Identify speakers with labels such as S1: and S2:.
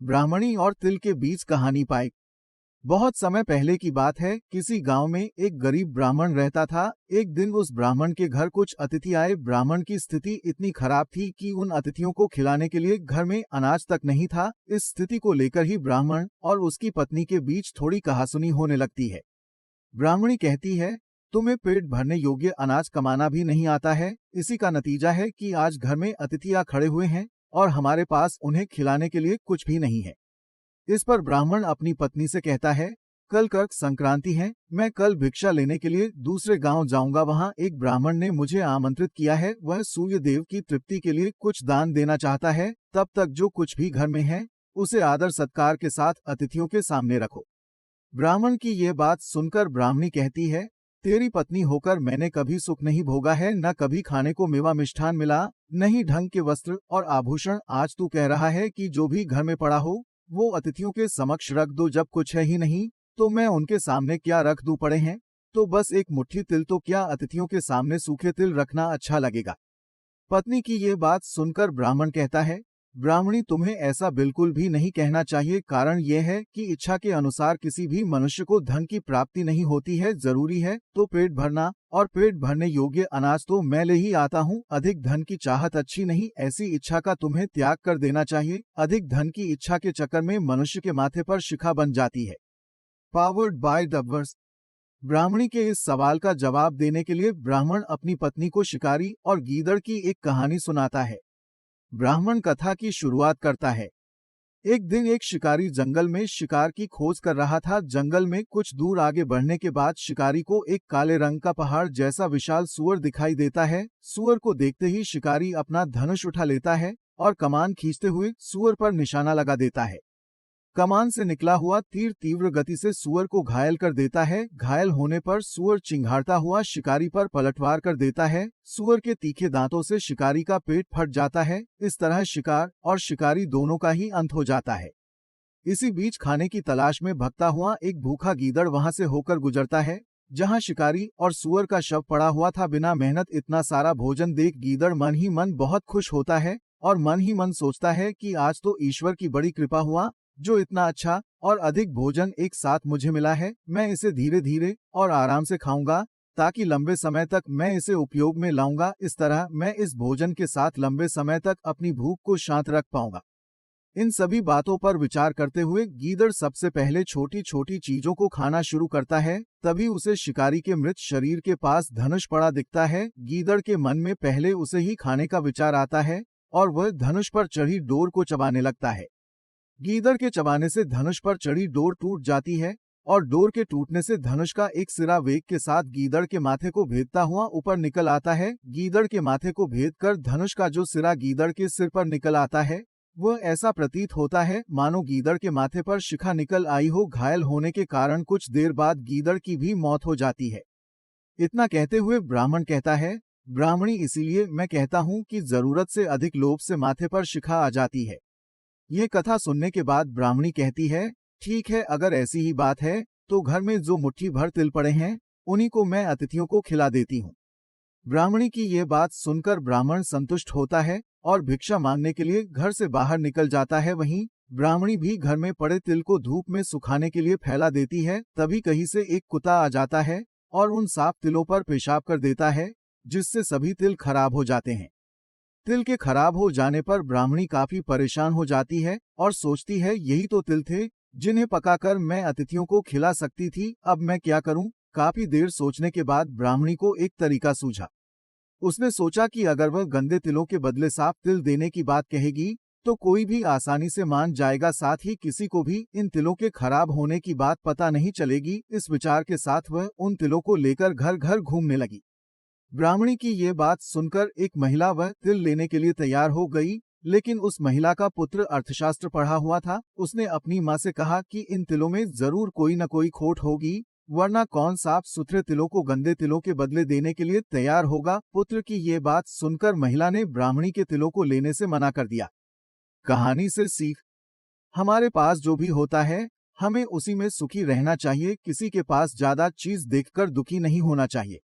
S1: ब्राह्मणी और तिल के बीच कहानी पाई। बहुत समय पहले की बात है, किसी गांव में एक गरीब ब्राह्मण रहता था। एक दिन उस ब्राह्मण के घर कुछ अतिथि आए। ब्राह्मण की स्थिति इतनी खराब थी कि उन अतिथियों को खिलाने के लिए घर में अनाज तक नहीं था। इस स्थिति को लेकर ही ब्राह्मण और उसकी पत्नी के बीच थोड़ी कहासुनी होने लगती है। ब्राह्मणी कहती है, तुम्हें पेट भरने योग्य अनाज कमाना भी नहीं आता है। इसी का नतीजा है कि आज घर में अतिथि आ खड़े हुए हैं और हमारे पास उन्हें खिलाने के लिए कुछ भी नहीं है। इस पर ब्राह्मण अपनी पत्नी से कहता है, कल कर्क संक्रांति है, मैं कल भिक्षा लेने के लिए दूसरे गांव जाऊंगा। वहां एक ब्राह्मण ने मुझे आमंत्रित किया है। वह सूर्य देव की तृप्ति के लिए कुछ दान देना चाहता है। तब तक जो कुछ भी घर में है उसे आदर सत्कार के साथ अतिथियों के सामने रखो। ब्राह्मण की ये बात सुनकर ब्राह्मणी कहती है, तेरी पत्नी होकर मैंने कभी सुख नहीं भोगा है, न कभी खाने को मेवा मिष्ठान मिला, न ही ढंग के वस्त्र और आभूषण। आज तू कह रहा है कि जो भी घर में पड़ा हो वो अतिथियों के समक्ष रख दो। जब कुछ है ही नहीं तो मैं उनके सामने क्या रख दूं? पड़े हैं तो बस एक मुट्ठी तिल, तो क्या अतिथियों के सामने सूखे तिल रखना अच्छा लगेगा? पत्नी की ये बात सुनकर ब्राह्मण कहता है, ब्राह्मणी, तुम्हें ऐसा बिल्कुल भी नहीं कहना चाहिए। कारण यह है कि इच्छा के अनुसार किसी भी मनुष्य को धन की प्राप्ति नहीं होती है। जरूरी है तो पेट भरना, और पेट भरने योग्य अनाज तो मैं ले ही आता हूँ। अधिक धन की चाहत अच्छी नहीं, ऐसी इच्छा का तुम्हें त्याग कर देना चाहिए। अधिक धन की इच्छा के चक्कर में मनुष्य के माथे पर शिखा बन जाती है। Powered by dubbers. ब्राह्मणी के इस सवाल का जवाब देने के लिए ब्राह्मण अपनी पत्नी को शिकारी और गीदड़ की एक कहानी सुनाता है। ब्राह्मण कथा की शुरुआत करता है। एक दिन एक शिकारी जंगल में शिकार की खोज कर रहा था। जंगल में कुछ दूर आगे बढ़ने के बाद शिकारी को एक काले रंग का पहाड़ जैसा विशाल सूअर दिखाई देता है। सूअर को देखते ही शिकारी अपना धनुष उठा लेता है और कमान खींचते हुए सूअर पर निशाना लगा देता है। कमान से निकला हुआ तीर तीव्र गति से सूअर को घायल कर देता है। घायल होने पर सूअर चिंघाड़ता हुआ शिकारी पर पलटवार कर देता है। सूअर के तीखे दांतों से शिकारी का पेट फट जाता है। इस तरह शिकार और शिकारी दोनों का ही अंत हो जाता है। इसी बीच खाने की तलाश में भगता हुआ एक भूखा गीदड़ वहां से होकर गुजरता है, जहां शिकारी और सूअर का शव पड़ा हुआ था। बिना मेहनत इतना सारा भोजन देख गीदड़ मन ही मन बहुत खुश होता है और मन ही मन सोचता है कि आज तो ईश्वर की बड़ी कृपा हुआ, जो इतना अच्छा और अधिक भोजन एक साथ मुझे मिला है। मैं इसे धीरे धीरे और आराम से खाऊंगा ताकि लंबे समय तक मैं इसे उपयोग में लाऊंगा। इस तरह मैं इस भोजन के साथ लंबे समय तक अपनी भूख को शांत रख पाऊंगा। इन सभी बातों पर विचार करते हुए गीदड़ सबसे पहले छोटी छोटी चीजों को खाना शुरू करता है। तभी उसे शिकारी के मृत शरीर के पास धनुष पड़ा दिखता है। गीदड़ के मन में पहले उसे ही खाने का विचार आता है और वह धनुष पर चढ़ी डोर को चबाने लगता है। गीदड़ के चबाने से धनुष पर चढ़ी डोर टूट जाती है और डोर के टूटने से धनुष का एक सिरा वेग के साथ गीदड़ के माथे को भेदता हुआ ऊपर निकल आता है। गीदड़ के माथे को भेदकर धनुष का जो सिरा गीदड़ के सिर पर निकल आता है, वह ऐसा प्रतीत होता है मानो गीदड़ के माथे पर शिखा निकल आई हो। घायल होने के कारण कुछ देर बाद गीदड़ की भी मौत हो जाती है। इतना कहते हुए ब्राह्मण कहता है, ब्राह्मणी, इसीलिए मैं कहता हूँ कि जरूरत से अधिक लोभ से माथे पर शिखा आ जाती है। ये कथा सुनने के बाद ब्राह्मणी कहती है, ठीक है, अगर ऐसी ही बात है तो घर में जो मुट्ठी भर तिल पड़े हैं उन्हीं को मैं अतिथियों को खिला देती हूँ। ब्राह्मणी की ये बात सुनकर ब्राह्मण संतुष्ट होता है और भिक्षा मांगने के लिए घर से बाहर निकल जाता है। वहीं ब्राह्मणी भी घर में पड़े तिल को धूप में सुखाने के लिए फैला देती है। तभी कहीं से एक कुत्ता आ जाता है और उन साफ तिलों पर पेशाब कर देता है, जिससे सभी तिल खराब हो जाते हैं। तिल के खराब हो जाने पर ब्राह्मणी काफी परेशान हो जाती है और सोचती है, यही तो तिल थे जिन्हें पकाकर मैं अतिथियों को खिला सकती थी। अब मैं क्या करूं? काफी देर सोचने के बाद ब्राह्मणी को एक तरीका सूझा। उसने सोचा कि अगर वह गंदे तिलों के बदले साफ तिल देने की बात कहेगी तो कोई भी आसानी से मान जाएगा, साथ ही किसी को भी इन तिलों के खराब होने की बात पता नहीं चलेगी। इस विचार के साथ वह उन तिलों को लेकर घर घर घूमने लगी। ब्राह्मणी की ये बात सुनकर एक महिला वह तिल लेने के लिए तैयार हो गई, लेकिन उस महिला का पुत्र अर्थशास्त्र पढ़ा हुआ था। उसने अपनी माँ से कहा कि इन तिलों में जरूर कोई न कोई खोट होगी, वरना कौन साफ सुथरे तिलों को गंदे तिलों के बदले देने के लिए तैयार होगा। पुत्र की ये बात सुनकर महिला ने ब्राह्मणी के तिलों को लेने से मना कर दिया। कहानी से सीख। हमारे पास जो भी होता है हमें उसी में सुखी रहना चाहिए। किसी के पास ज्यादा चीज देखकर दुखी नहीं होना चाहिए।